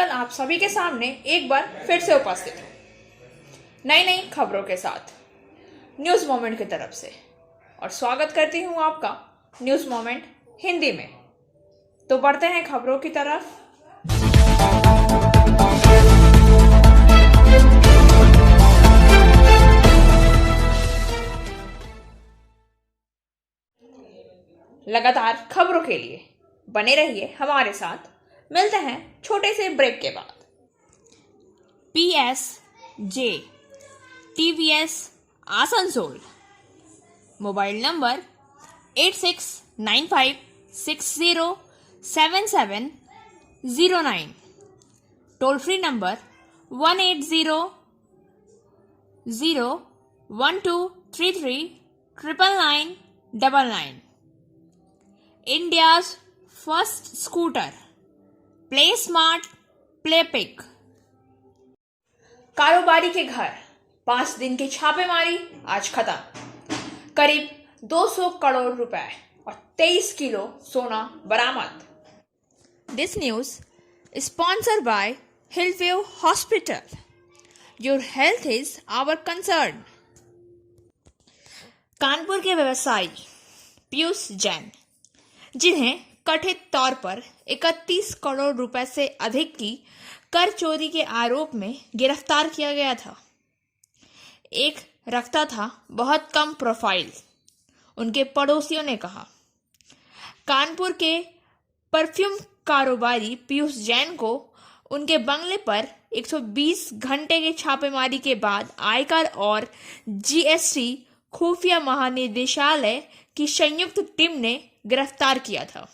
लेकर आप सभी के सामने एक बार फिर से उपस्थित हूँ नई नई खबरों के साथ न्यूज़ मोमेंट की तरफ से। और स्वागत करती हूँ आपका न्यूज़ मोमेंट हिंदी में। तो बढ़ते हैं खबरों की तरफ। लगातार खबरों के लिए बने रहिए हमारे साथ। मिलते हैं छोटे से ब्रेक के बाद। PSG TVS Asansol mobile number 8695607709, toll free number 1800123399999। India's first scooter play smart play pick. कारोबारी के घर 5 दिन की छापेमारी आज खत्म। करीब 200 करोड़ रुपए और 23 किलो सोना बरामद। This news sponsored by Hillview hospital. Your health is our concern. Kanpur के व्यवसायी पीयूष जैन, जिन्हें कथित तौर पर 31 करोड़ रुपए से अधिक की कर चोरी के आरोप में गिरफ्तार किया गया था, एक रखता था बहुत कम प्रोफाइल। उनके पड़ोसियों ने कहा, कानपुर के परफ्यूम कारोबारी पीयूष जैन को उनके बंगले पर 120 घंटे की छापेमारी के बाद आयकर और GST खुफिया महानिदेशालय की संयुक्त टीम ने गिरफ्तार किया था।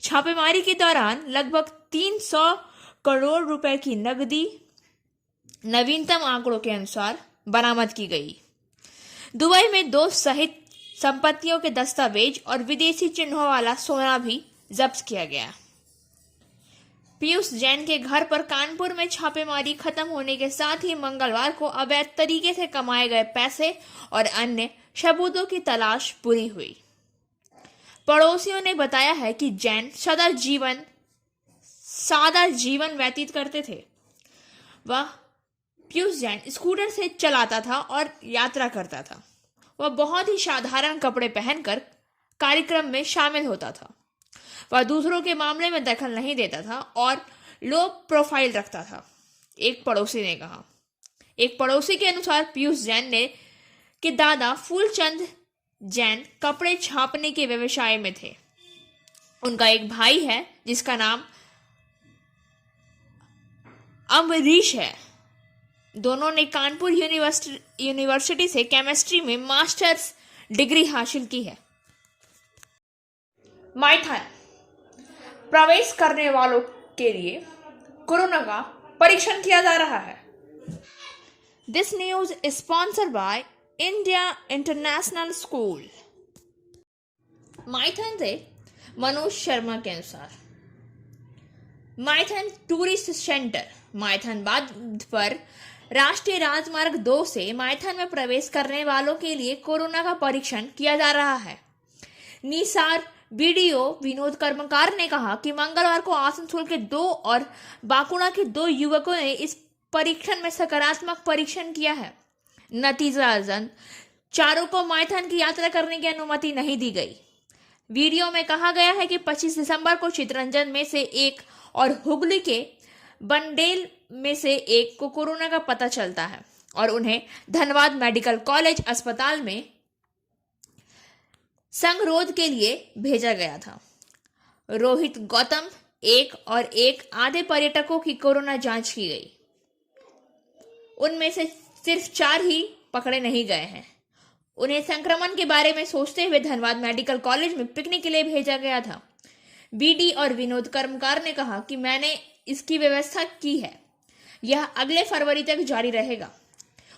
छापेमारी के दौरान लगभग 300 करोड़ रुपए की नकदी नवीनतम आंकड़ों के अनुसार बरामद की गई। दुबई में 2 सहित संपत्तियों के दस्तावेज और विदेशी चिन्हों वाला सोना भी जब्त किया गया। पीयूष जैन के घर पर कानपुर में छापेमारी खत्म होने के साथ ही मंगलवार को अवैध तरीके से कमाए गए पैसे और अन्य सबूतों की तलाश पूरी हुई। पड़ोसियों ने बताया है कि जैन सादा जीवन व्यतीत करते थे। वह पीयूष जैन स्कूटर से चलाता था और यात्रा करता था। वह बहुत ही साधारण कपड़े पहनकर कार्यक्रम में शामिल होता था। वह दूसरों के मामले में दखल नहीं देता था और लो प्रोफाइल रखता था, एक पड़ोसी ने कहा। एक पड़ोसी के अनुसार पीयूष जैन के दादा फूलचंद जैन कपड़े छापने के व्यवसाय में थे। उनका एक भाई है जिसका नाम अमरीश है। दोनों ने कानपुर यूनिवर्सिटी से केमिस्ट्री में मास्टर्स डिग्री हासिल की है। माइथन प्रवेश करने वालों के लिए कोरोना का परीक्षण किया जा रहा है। This news sponsored by India international school. Maithan से मनोज शर्मा के अनुसार माइथन टूरिस्ट सेंटर माइथन बांध पर राष्ट्रीय राजमार्ग 2 से माइथन में प्रवेश करने वालों के लिए कोरोना का परीक्षण किया जा रहा है। निसार BDO विनोद कर्मकार ने कहा कि मंगलवार को आसनसोल के 2 और बांकुड़ा के 2 युवकों ने इस परीक्षण में सकारात्मक परीक्षण किया है। नतीजतन चारों को माइथन की यात्रा करने की अनुमति नहीं दी गई। वीडियो में कहा गया है कि 25 दिसंबर को चितरंजन में से एक और हुगली के बंडेल में से एक को कोरोना का पता चलता है और उन्हें धनबाद मेडिकल कॉलेज अस्पताल में संगरोध के लिए भेजा गया था। रोहित गौतम एक और एक आधे पर्यटकों की कोरोना जांच की गई। उनमें से सिर्फ 4 ही पकड़े नहीं गए हैं। उन्हें संक्रमण के बारे में सोचते हुए धनबाद मेडिकल कॉलेज में पिकनिक के लिए भेजा गया था। BD और विनोद कर्मकार ने कहा कि मैंने इसकी व्यवस्था की है, यह अगले फरवरी तक जारी रहेगा।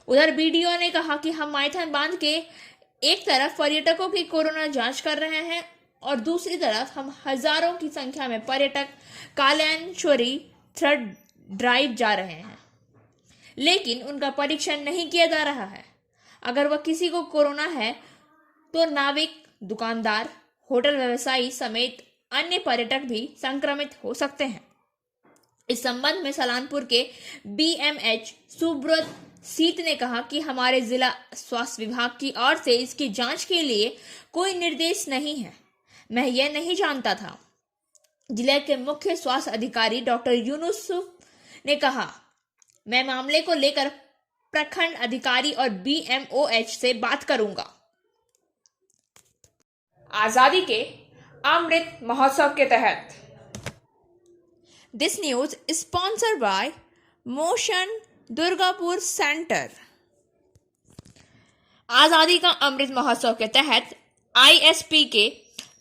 उधर BDO ने कहा कि हम माइथन बांध के एक तरफ पर्यटकों की कोरोना जांच कर रहे हैं और दूसरी तरफ हम हजारों की संख्या में पर्यटक कल्याणेश्वरी थर्ड ड्राइव जा रहे हैं, लेकिन उनका परीक्षण नहीं किया जा रहा है। अगर वह किसी को कोरोना है तो नाविक, दुकानदार, होटल व्यवसायी समेत अन्य पर्यटक भी संक्रमित हो सकते हैं। इस संबंध में सलानपुर के BMH सुब्रत सीत ने कहा कि हमारे जिला स्वास्थ्य विभाग की ओर से इसकी जांच के लिए कोई निर्देश नहीं है। मैं यह नहीं जानता था। जिले के मुख्य स्वास्थ्य अधिकारी डॉक्टर यूनुसुफ ने कहा, मैं मामले को लेकर प्रखंड अधिकारी और BMOH से बात करूंगा। आजादी के अमृत महोत्सव के तहत this news sponsored bye motion Durgapur centre. आजादी का अमृत महोत्सव के तहत ISP के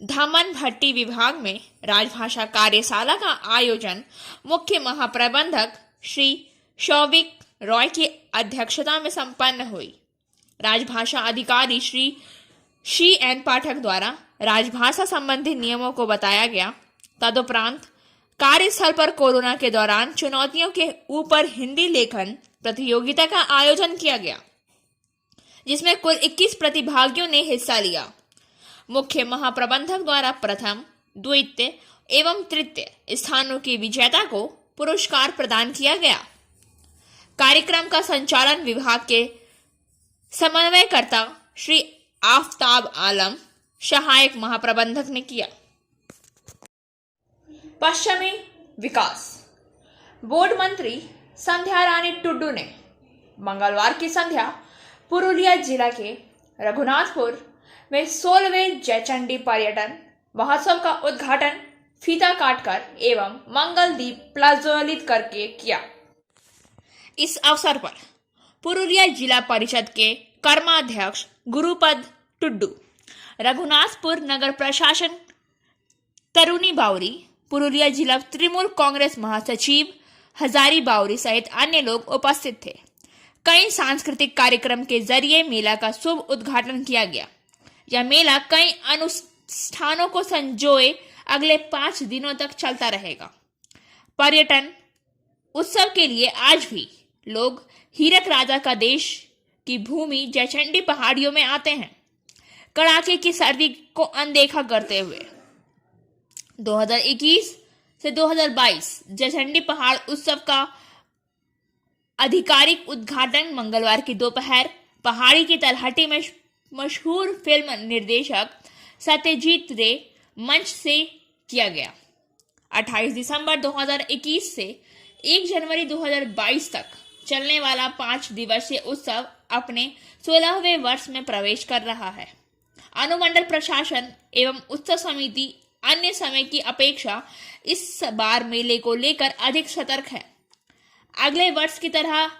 धमन भट्टी विभाग में राजभाषा कार्यशाला का आयोजन मुख्य महाप्रबंधक श्री शौविक रॉय की अध्यक्षता में संपन्न हुई। राजभाषा अधिकारी श्री CN पाठक द्वारा राजभाषा संबंधी नियमों को बताया गया। तदुपरांत कार्यस्थल पर कोरोना के दौरान चुनौतियों के ऊपर हिंदी लेखन प्रतियोगिता का आयोजन किया गया, जिसमें कुल 21 प्रतिभागियों ने हिस्सा लिया। मुख्य महाप्रबंधक द्वारा प्रथम, द्वितीय एवं तृतीय स्थानों के विजेता को पुरस्कार प्रदान किया गया। कार्यक्रम का संचालन विभाग के समन्वयकर्ता श्री आफ्ताब आलम, सहायक महाप्रबंधक ने किया। पश्चिमी विकास बोर्ड मंत्री संध्या रानी टुड्डू ने मंगलवार की संध्या पुरुलिया जिला के रघुनाथपुर में 16वें जयचंडी पर्यटन महोत्सव का उद्घाटन फीता काटकर एवं मंगल दीप प्रज्वलित करके किया। इस अवसर पर पुरुलिया जिला परिषद के कर्माध्यक्ष गुरुपद टुड्डू, रघुनाथपुर नगर प्रशासन तरुणी बावरी, पुरुलिया जिला तृणमूल कांग्रेस महासचिव हजारी बावरी सहित अन्य लोग उपस्थित थे। कई सांस्कृतिक कार्यक्रम के जरिए मेला का शुभ उद्घाटन किया गया। यह मेला कई अनुष्ठानों को संजोए अगले 5 दिनों तक चलता रहेगा। पर्यटन उत्सव के लिए आज भी लोग हीरक राजा का देश की भूमि जयचंडी पहाड़ियों में आते हैं। कड़ाके की सर्दी को अनदेखा करते हुए 2021 से 2022 जयचंडी पहाड़ उत्सव का आधिकारिक उद्घाटन मंगलवार की दोपहर पहाड़ी की तलहटी में मशहूर फिल्म निर्देशक सत्यजीत रे मंच से किया गया। 28 दिसंबर 2021 से 1 जनवरी 2022 तक चलने वाला 5 दिवसीय उत्सव अपने 16वें वर्ष में प्रवेश कर रहा है। अनुमंडल प्रशासन एवं उत्सव समिति अन्य समय की अपेक्षा इस बार मेले को लेकर अधिक सतर्क है। अगले वर्ष की तरह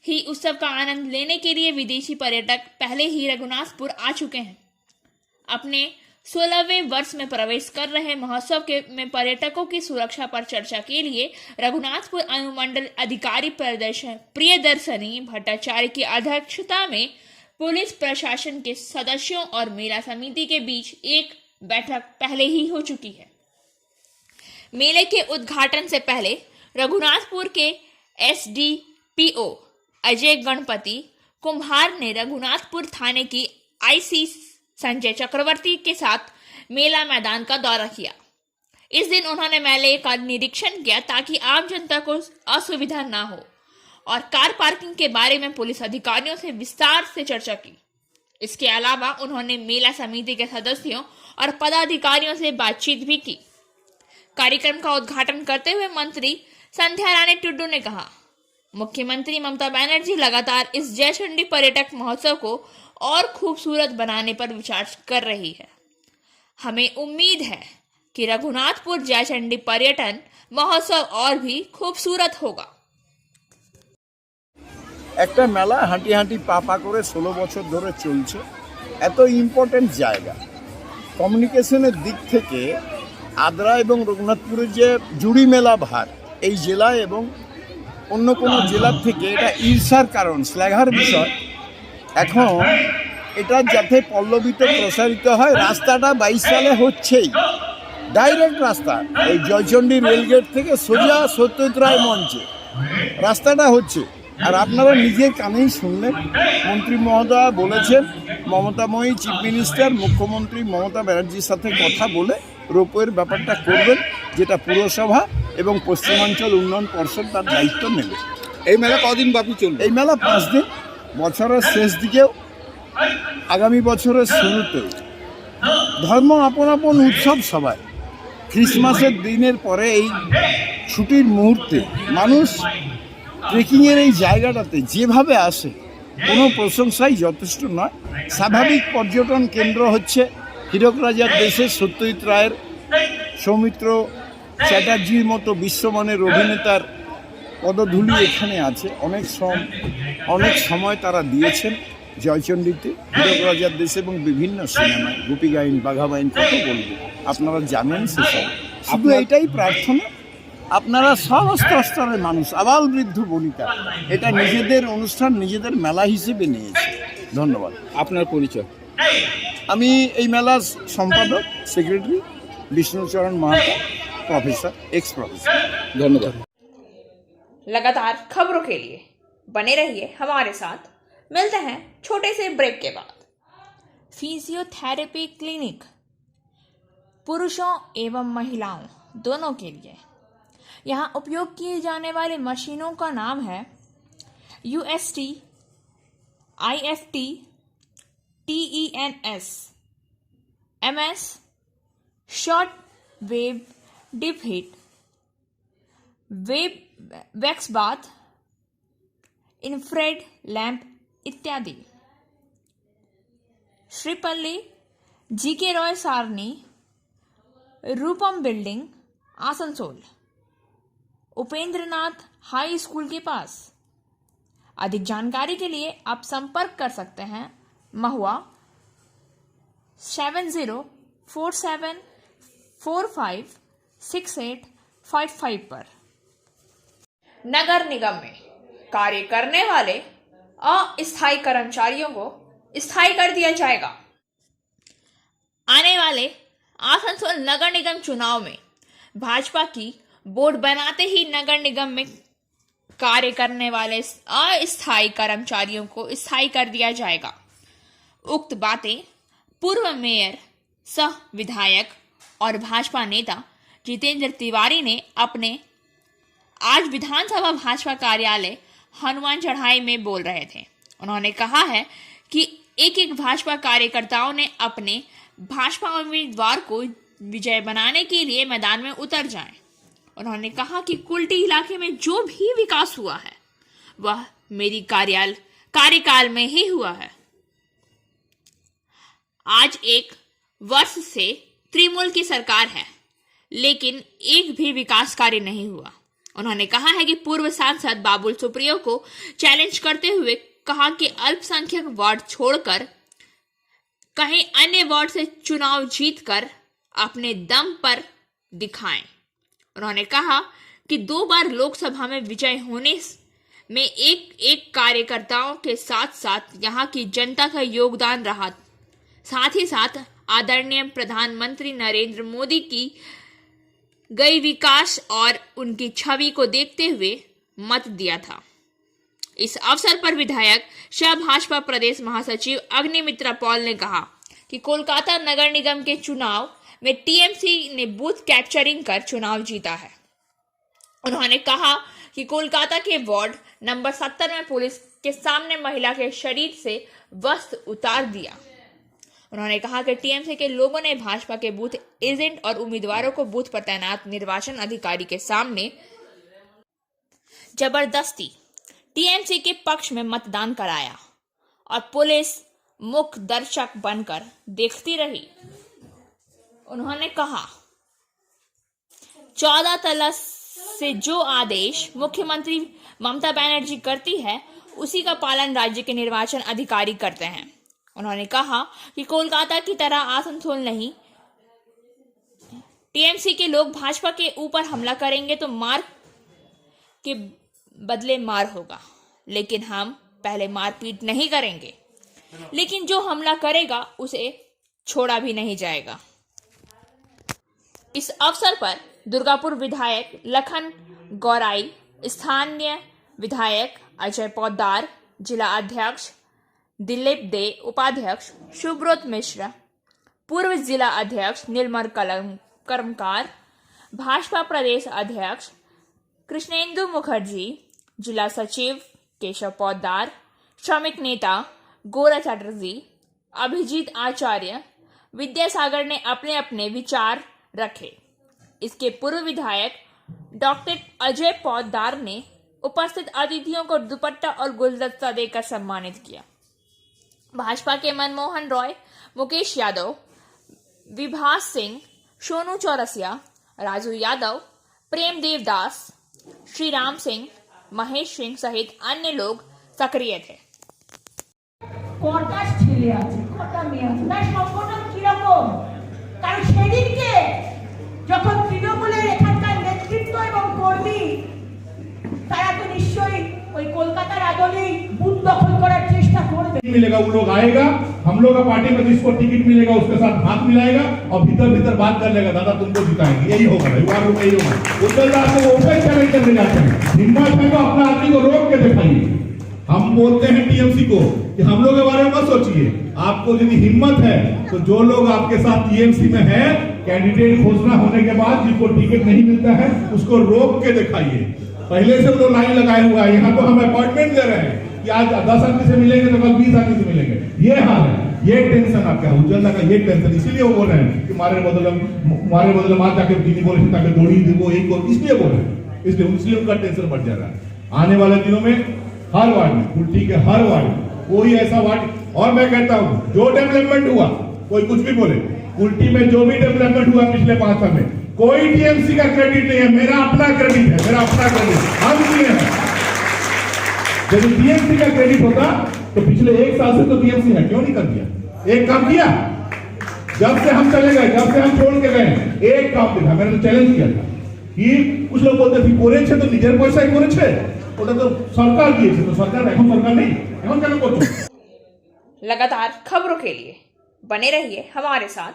ही उत्सव का आनंद लेने के लिए विदेशी पर्यटक पहले ही रघुनाथपुर आ चुके हैं। अपने 16वें वर्ष में प्रवेश कर रहे महोत्सव में पर्यटकों की सुरक्षा पर चर्चा के लिए रघुनाथपुर अनुमंडल अधिकारी प्रियदर्शनी भट्टाचार्य की अध्यक्षता में पुलिस प्रशासन के सदस्यों और मेला समिति के बीच एक बैठक पहले ही हो चुकी है। मेले के उद्घाटन से पहले रघुनाथपुर के SDPO अजय गणपति कुम्हार ने रघुनाथपुर थाने की IC संजय चक्रवर्ती के साथ मेला मैदान का दौरा किया। इस दिन उन्होंने मेले का निरीक्षण किया ताकि आम जनता को असुविधा न हो और कार पार्किंग के बारे में पुलिस अधिकारियों से विस्तार से चर्चा की। इसके अलावा उन्होंने मेला समिति के सदस्यों और पदाधिकारियों से बातचीत भी की। कार्यक्रम का उद्घाटन करते हुए मंत्री संध्या रानी टुड्डू ने कहा, मुख्यमंत्री ममता बनर्जी लगातार इस जयचंडी पर्यटक महोत्सव को और खूबसूरत बनाने पर विचार कर रही है। हमें उम्मीद है कि रघुनाथपुर जयचंडी पर्यटन महोत्सव और भी खूबसूरत होगा। একটা মেলা হাঁটি হাঁটি পা করে 16 বছর ধরে চলছে। এত ইম্পর্টেন্ট জায়গা কমিউনিকেশনের দিক থেকে আদ্রা এবং রঘুনাথপুরের যে জুড়ি মেলা ভার এই জেলায় এবং অন্য কোনো জেলার থেকে এটা ঈর্ষার কারণ, শ্লাঘার বিষয়। এখন এটা যাতে পল্লবিত প্রসারিত হয়, রাস্তাটা 22 সালে হচ্ছেই, ডাইরেক্ট রাস্তা এই জয়চন্ডী রেলগেট থেকে সোজা সত্যজিৎ রায় মঞ্চে রাস্তাটা হচ্ছে। আর আপনারা নিজের কানেই শুনলেন, মন্ত্রী মহোদয় বলেছেন মমতাময়ী চিফ মিনিস্টার মুখ্যমন্ত্রী মমতা ব্যানার্জির সাথে কথা বলে রোপওয়ের ব্যাপারটা করবেন, যেটা পুরসভা এবং পশ্চিমাঞ্চল উন্নয়ন পর্ষদ তার দায়িত্ব নেবে। এই মেলা কদিন ব্যাপী চলবে? এই মেলা 5 দিন, বছরের শেষ দিকেও, আগামী বছরের শুরুতেও। ধর্ম আপন আপন উৎসব সবাই। ক্রিসমাসের দিনের পরে এই ছুটির মুহূর্তে মানুষ ট্রেকিংয়ের এই জায়গাটাতে যেভাবে আসে, কোনো প্রশংসাই যথেষ্ট নয়। স্বাভাবিক পর্যটন কেন্দ্র হচ্ছে হীরক রাজার দেশে সত্যজিৎ রায়ের, সৌমিত্র চ্যাটার্জির মতো বিশ্বমানের অভিনেতার পদধূলি এখানে আছে। অনেক সময় তারা দিয়েছেন জয়চণ্ডীতে, হীরক রাজার দেশে এবং বিভিন্ন সিনেমায়, গোপী গাইন, বাঘা বাইন, কত বলবো, আপনারা জানেন সেসব। শুধু এটাই প্রার্থনা, আপনারা সমস্ত স্তরের মানুষ, আবাল বৃদ্ধ বনিতা, এটা নিজেদের অনুষ্ঠান, নিজেদের মেলা হিসেবে নিয়েছে। ধন্যবাদ। আপনার পরিচয়? আমি এই মেলার সম্পাদক, secretary Bishnucharan Mahato, professor, x professor. ধন্যবাদ। लगातार खबरों के लिए बने रहिए हमारे साथ। मिलते हैं छोटे से ब्रेक के बाद। फिजियोथेरेपी क्लिनिक पुरुषों एवं महिलाओं दोनों के लिए। यहाँ उपयोग किए जाने वाले मशीनों का नाम है UST, IFT, TENS, MS, short wave deep heat, web wax bath, infrared lamp इत्यादि। Shripally, GK Roy Sarani, Rupam building, Asansol, Upendranath high school के पास। अधिक जानकारी के लिए आप संपर्क कर सकते हैं महुआ 7047456855 पर। नगर निगम में कार्य करने वाले अस्थायी कर्मचारियों को स्थायी कर दिया जाएगा। आने वाले आसनसोल नगर निगम चुनाव में भाजपा की बोर्ड बनाते ही नगर निगम में कार्य करने वाले अस्थायी कर्मचारियों को स्थायी कर दिया जाएगा। उक्त बातें पूर्व मेयर, सह विधायक और भाजपा नेता जितेंद्र तिवारी ने अपने आज विधानसभा भाजपा कार्यालय हनुमान चढ़ाई में बोल रहे थे। उन्होंने कहा है कि एक एक भाजपा कार्यकर्ताओं ने अपने भाजपा उम्मीदवार को विजय बनाने के लिए मैदान में उतर जाएं। उन्होंने कहा कि कुल्टी इलाके में जो भी विकास हुआ है वह मेरी कार्यकाल में ही हुआ है। आज 1 वर्ष से तृणमूल की सरकार है, लेकिन एक भी विकास कार्य नहीं हुआ। उन्होंने कहा है कि पूर्व सांसद बाबुल सुप्रियो को चैलेंज करते हुए कहा कि अल्पसंख्यक वार्ड छोड़कर कहीं अन्य वार्ड से चुनाव जीतकर अपने दम पर दिखाएं। उन्होंने कहा कि 2 बार लोकसभा में विजय होने में एक एक कार्यकर्ताओं के साथ साथ यहाँ की जनता का योगदान रहा। साथ ही साथ आदरणीय प्रधानमंत्री नरेंद्र मोदी की गई विकास और उनकी छवि को देखते हुए मत दिया था। इस अवसर पर विधायक शाह भाजपा प्रदेश महासचिव अग्निमित्रा पॉल ने कहा कि कोलकाता नगर निगम के चुनाव में टीएमसी ने बूथ कैप्चरिंग कर चुनाव जीता है। उन्होंने कहा कि कोलकाता के वार्ड नंबर 70 में पुलिस के सामने महिला के शरीर से वस्त्र उतार दिया। उन्होंने कहा कि टीएमसी के लोगों ने भाजपा के बूथ एजेंट और उम्मीदवारों को बूथ पर तैनात निर्वाचन अधिकारी के सामने जबरदस्ती टीएमसी के पक्ष में मतदान कराया और पुलिस मुख्य दर्शक बनकर देखती रही। उन्होंने कहा 14 तला से जो आदेश मुख्यमंत्री ममता बनर्जी करती है उसी का पालन राज्य के निर्वाचन अधिकारी करते हैं। उन्होंने कहा कि कोलकाता की तरह आसनसोल नहीं, टीएमसी के लोग भाजपा के ऊपर हमला करेंगे तो मार के बदले मार होगा, लेकिन हम पहले मारपीट नहीं करेंगे, लेकिन जो हमला करेगा उसे छोड़ा भी नहीं जाएगा। इस अवसर पर दुर्गापुर विधायक लखन गौराई, स्थानीय विधायक अजय पोद्दार, जिला अध्यक्ष दिलीप दे, उपाध्यक्ष सुब्रत मिश्रा, पूर्व जिला अध्यक्ष नीलमर कर्मकार, भाजपा प्रदेश अध्यक्ष कृष्णेंदु मुखर्जी, जिला सचिव केशव पोद्दार, श्रमिक नेता गोरा चटर्जी, अभिजीत आचार्य, विद्यासागर ने अपने अपने विचार रखे। इसके पूर्व विधायक डॉक्टर अजय पोद्दार ने उपस्थित अतिथियों को दुपट्टा और गुलदस्ता देकर सम्मानित किया। भाजपा के मनमोहन रॉय, मुकेश यादव, विभास सिंह, सोनू चौरसिया, राजू यादव, प्रेम देवदास, श्री राम सिंह, महेश सिंह सहित अन्य लोग सक्रिय थे। কটা ছেলে আছে, কটা মেয়ে আছে, তার সংগঠন কিরকম? কারণ সেদিনকে যখন তৃণমূলের এখানকার নেতৃত্ব এবং কর্মী তারা তো নিশ্চয়ই ওই কলকাতার আদলেই বুথ দখল করার চেষ্টা করবে। मिलेगा वो लोग आएगा, हम लोग का पार्टी में जिसको टिकट मिलेगा उसके साथ हाथ मिलाएगा और भीतर भीतर बात कर लेगा, दादा तुमको जिताएंगे, यही होगा युवा लोग, यही होगा। उज्जवल दास को ओपन चैलेंज करने जाते हैं, हिम्मत है तो अपना आदमी को रोक के दिखाइए। हम बोलते हैं टीएमसी को कि हम लोग के बारे में मत सोचिए, आपको यदि हिम्मत है तो जो लोग आपके साथ टीएमसी में है, कैंडिडेट घोषणा होने के बाद जिसको टिकट नहीं मिलता है उसको रोक के दिखाइए। पहले से वो लोग लाइन लगाए हुआ है, यहाँ तो हम अपॉइंटमेंट दे रहे हैं कि आज 10 आदमी से मिलेंगे तो कल 20 आदमी से मिलेंगे, ये हाल है। ये टेंशन आपका उज्जवला का, ये टेंशन इसीलिए वो बोल रहे हैं कि मारे बदले मार जाके दीदी बोले ताकि दौड़ी वो एक और, इसलिए बोल रहे हैं, इसलिए उनका टेंशन बढ़ जा रहा है। आने वाले दिनों में हर वार्ड में, कुल्टी के हर वार्ड में कोई ऐसा वार्ड, और मैं कहता हूँ जो डेवलपमेंट हुआ, कोई कुछ भी बोले, कुल्टी में जो भी डेवलपमेंट हुआ पिछले 5 साल में, कोई टीएमसी का क्रेडिट नहीं है, मेरा अपना क्रेडिट है, मेरा अपना क्रेडिट हम किए हैं। यदि टीएमसी का क्रेडिट होता तो पिछले 1 साल से तो टीएमसी है, क्यों नहीं कर दिया? एक काम किया, जब से हम चले गए, जब से हम छोड़ के गए, एक काम दिखा, मैंने तो चैलेंज किया था कि कुछ लोग बोलते थे कोरे छे तो निजेर पैसा कोरे छे, ওটা তো সরকার দিয়েছে, তো সরকার এখন সরকার নেই, এখন কেন করছো? लगातार खबरों के लिए बने रहिए हमारे साथ।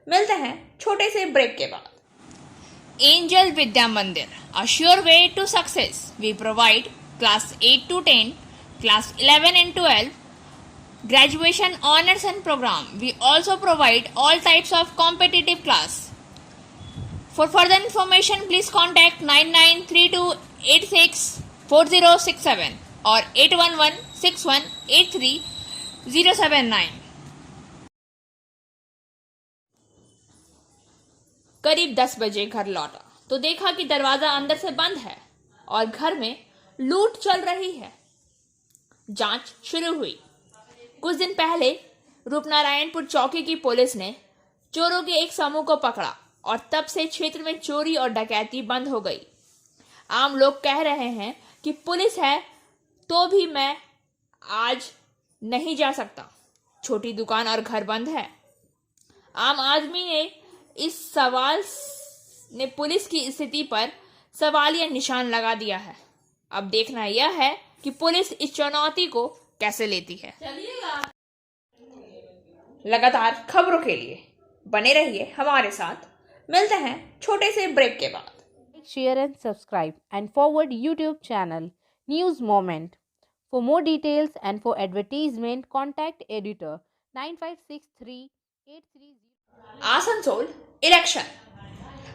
मिलते हैं छोटे से ब्रेक के बाद। एंजल विद्या मंदिर, a sure way to success. We provide class 8 to 10, class 11 and 12, graduation honors and program. We also provide all types of competitive class. For further information, please contact 9932864067 or 8116183079. करीब 10 बजे घर लौटा तो देखा कि दरवाजा अंदर से बंद है और घर में लूट चल रही है। जांच शुरू हुई। कुछ दिन पहले रूपनारायणपुर चौकी की पुलिस ने चोरों के एक समूह को पकड़ा और तब से क्षेत्र में चोरी और डकैती बंद हो गई। आम लोग कह रहे हैं कि पुलिस है तो भी मैं आज नहीं जा सकता, छोटी दुकान और घर बंद है। आम आदमी ने इस सवाल ने पुलिस की स्थिति पर सवालिया निशान लगा दिया है। अब देखना यह है कि पुलिस इस चुनौती को कैसे लेती है। लगातार खबरों के लिए बने रहिए हमारे साथ। मिलते हैं छोटे से ब्रेक के बाद। Share and subscribe and forward YouTube channel News Moment. For more details and for advertisement, contact editor 956383. Asansol election,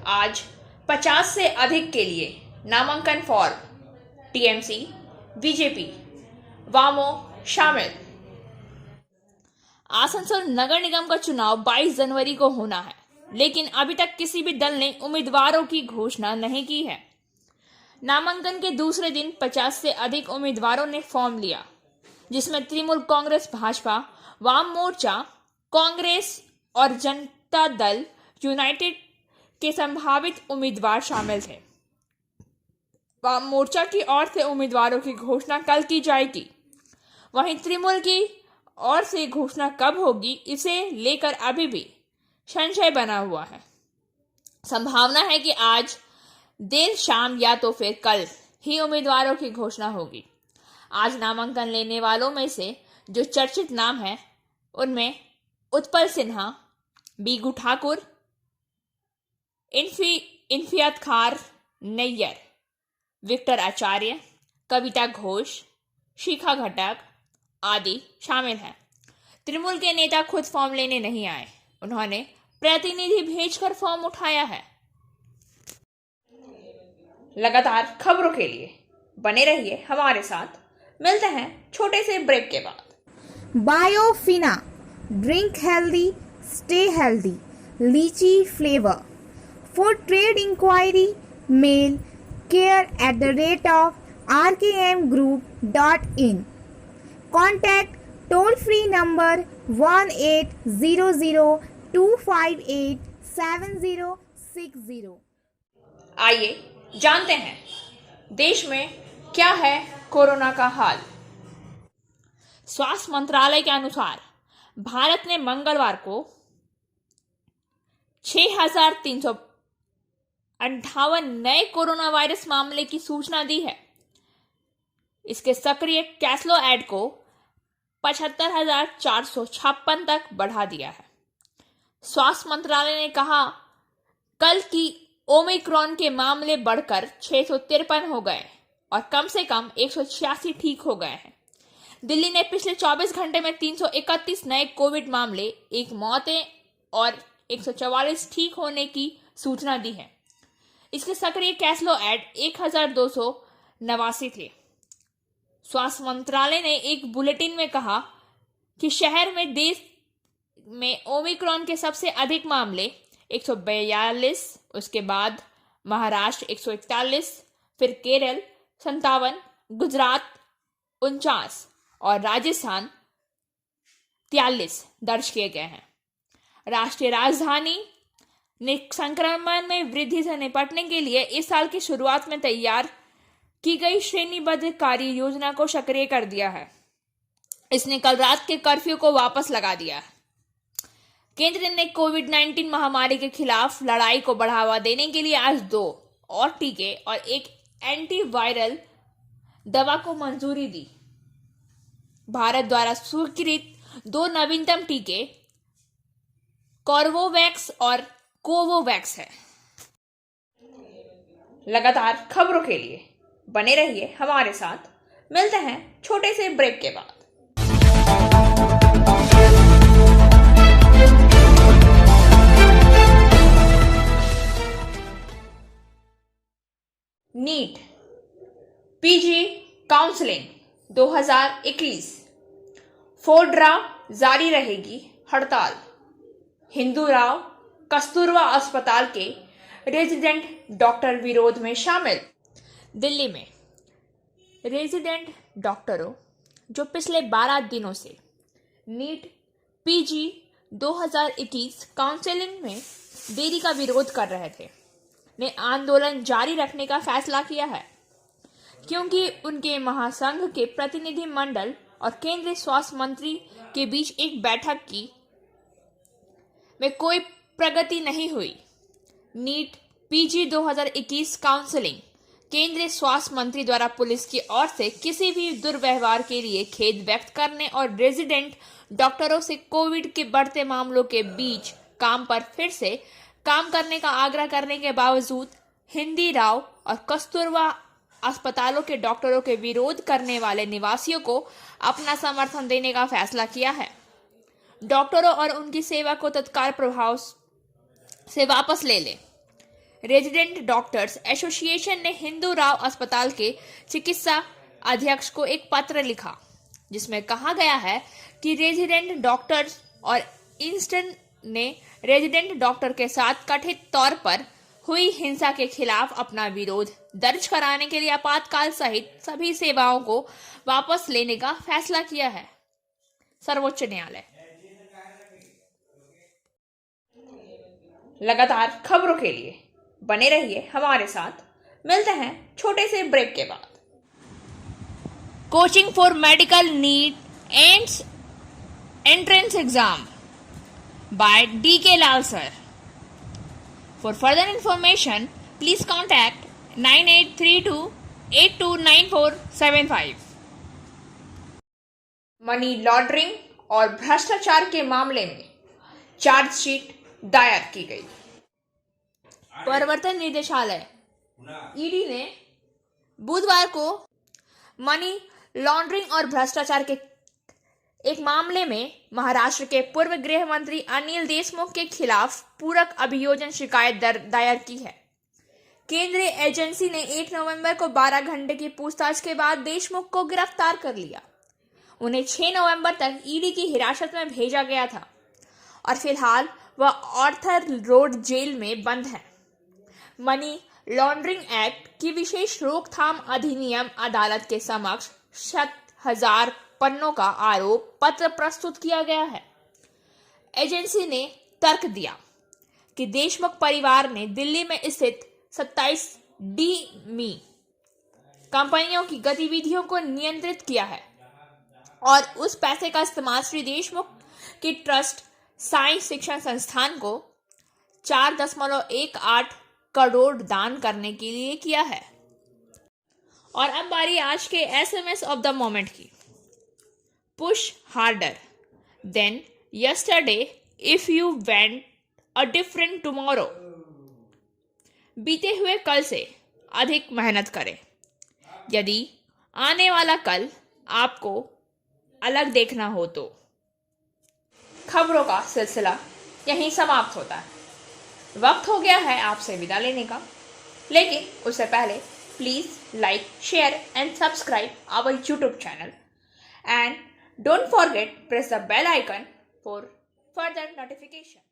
आज 50 से अधिक के लिए नामांकन फॉर्म, टीएमसी, बीजेपी, वामो शामिल। आसनसोल नगर निगम का चुनाव 22 जनवरी को होना है, लेकिन अभी तक किसी भी दल ने उम्मीदवारों की घोषणा नहीं की है। नामांकन के दूसरे दिन 50 से अधिक उम्मीदवारों ने फॉर्म लिया, जिसमें तृणमूल कांग्रेस, भाजपा, वाम मोर्चा, कांग्रेस और जनता दल यूनाइटेड के संभावित उम्मीदवार शामिल थे। वाम मोर्चा की ओर से उम्मीदवारों की घोषणा कल की जाएगी। वहीं तृणमूल की ओर से घोषणा कब होगी, इसे लेकर अभी भी संशय बना हुआ है। संभावना है कि आज देर शाम या तो फिर कल ही उम्मीदवारों की घोषणा होगी। आज नामांकन लेने वालों में से जो चर्चित नाम हैं, उनमें उत्पल सिन्हा, बीगू ठाकुर, इन्फियात खार नैयर, विक्टर आचार्य, कविता घोष, शिखा घटक आदि शामिल हैं। तृणमूल के नेता खुद फॉर्म लेने नहीं आए, उन्होंने प्रतिनिधि भेजकर फॉर्म उठाया है। लगातार खबरों के लिए बने रहिए हमारे साथ। मिलते हैं छोटे से ब्रेक के बाद। Biofina, drink healthy, stay healthy, lychee flavour. For trade inquiry mail care@rkmgroup.in। Contact toll free number 1800-258-7060। आइए जानते हैं देश में क्या है कोरोना का हाल। स्वास्थ्य मंत्रालय के अनुसार भारत ने मंगलवार को 6,358 नए कोरोना वायरस मामले की सूचना दी है। इसके सक्रिय कैसलो ऐड को 75,456 तक बढ़ा दिया है। स्वास्थ्य मंत्रालय ने कहा कल की ओमिक्रॉन के मामले बढ़कर 653 हो गए और कम से कम 186 ठीक हो गए हैं। दिल्ली ने पिछले 24 घंटे में 331 नए कोविड मामले, 1 मौतें और 144 ठीक होने की सूचना दी है। इसके सक्रिय कैसलो ऐड 1,289 थे। स्वास्थ्य मंत्रालय ने एक बुलेटिन में कहा कि शहर में देश में ओमिक्रॉन के सबसे अधिक मामले 142, उसके बाद महाराष्ट्र 141, फिर केरल 57, गुजरात 49 और राजस्थान 43 दर्ज किए गए हैं। राष्ट्रीय राजधानी ने संक्रमण में वृद्धि से निपटने के लिए इस साल की शुरुआत में तैयार की गई श्रेणीबद्ध कार्य योजना को सक्रिय कर दिया है। इसने कल रात के कर्फ्यू को वापस लगा दिया है। केंद्र ने कोविड-19 महामारी के खिलाफ लड़ाई को बढ़ावा देने के लिए आज 2 और टीके और एक एंटीवायरल दवा को मंजूरी दी। भारत द्वारा स्वीकृत 2 नवीनतम टीके कॉर्बोवैक्स और कोवोवैक्स है। लगातार खबरों के लिए बने रहिए हमारे साथ। मिलते हैं छोटे से ब्रेक के बाद। नीट पीजी काउंसलिंग 2021 फोड्रा जारी रहेगी हड़ताल। हिंदूराव कस्तूरबा अस्पताल के रेजिडेंट डॉक्टर विरोध में शामिल। दिल्ली में रेजिडेंट डॉक्टरों जो पिछले 12 दिनों से नीट पीजी 2021 काउंसलिंग में देरी का विरोध कर रहे थे ने आंदोलन जारी रखने का फैसला किया है, क्योंकि उनके महासंघ के प्रतिनिधि मंडल और केंद्रीय स्वास्थ्य मंत्री के बीच एक बैठक में कोई प्रगति नहीं हुई। नीट पीजी 2021 काउंसलिंग केंद्रीय स्वास्थ्य मंत्री द्वारा पुलिस की ओर से किसी भी दुर्व्यवहार के लिए खेद व्यक्त करने और रेजिडेंट डॉक्टरों से कोविड के बढ़ते मामलों के बीच काम पर फिर से काम करने का आग्रह करने के बावजूद हिंदूराव और कस्तूरबा अस्पतालों के डॉक्टरों के विरोध करने वाले निवासियों को अपना समर्थन देने का फैसला किया है। डॉक्टरों और उनकी सेवा को तत्काल प्रभाव से वापस ले लें। रेजिडेंट डॉक्टर्स एसोसिएशन ने हिंदूराव अस्पताल के चिकित्सा अध्यक्ष को एक पत्र लिखा, जिसमें कहा गया है कि रेजिडेंट डॉक्टर्स और इंस्टन ने रेजिडेंट डॉक्टर के साथ कथित तौर पर हुई हिंसा के खिलाफ अपना विरोध दर्ज कराने के लिए आपातकाल सहित सभी सेवाओं को वापस लेने का फैसला किया है। सर्वोच्च न्यायालय। लगातार खबरों के लिए बने रहिए हमारे साथ। मिलते हैं छोटे से ब्रेक के बाद। Coaching for medical NEET ends entrance exam by D.K. Lal sir. For further information, please contact 9832829475. Money laundering और भ्रष्टाचार के मामले में चार्जशीट दायर की गई। प्रवर्तन निदेशालय ईडी ने बुधवार को मनी लॉन्ड्रिंग और भ्रष्टाचार के एक मामले में महाराष्ट्र के पूर्व गृह मंत्री अनिल देशमुख के खिलाफ पूरक अभियोजन शिकायत दायर की है। केंद्रीय एजेंसी ने 1 नवंबर को 12 घंटे की पूछताछ के बाद देशमुख को गिरफ्तार कर लिया। उन्हें 6 नवंबर तक ईडी की हिरासत में भेजा गया था और फिलहाल वह आर्थर रोड जेल में बंद है। मनी लॉन्ड्रिंग एक्ट की विशेष रोकथाम अधिनियम अदालत के समक्ष 7,000 पन्नों का आरोप पत्र प्रस्तुत किया गया है। एजेंसी ने तर्क दिया कि देशमुख परिवार ने दिल्ली में स्थित 27 डीमी कंपनियों की गतिविधियों को नियंत्रित किया है और उस पैसे का इस्तेमाल श्री देशमुख की ट्रस्ट साई शिक्षण संस्थान को 4.18 करोड़ दान करने के लिए किया है। और अब बारी आज के SMS ऑफ द मोमेंट की। Push harder than yesterday if you went a different tomorrow. बीते हुए कल से अधिक मेहनत करें यदि आने वाला कल आपको अलग देखना हो तो। खबरों का सिलसिला यहीं समाप्त होता है। वक्त हो गया है आपसे विदा लेने का, लेकिन उससे पहले please like, share and subscribe our YouTube channel and don't forget press the bell icon for further notification.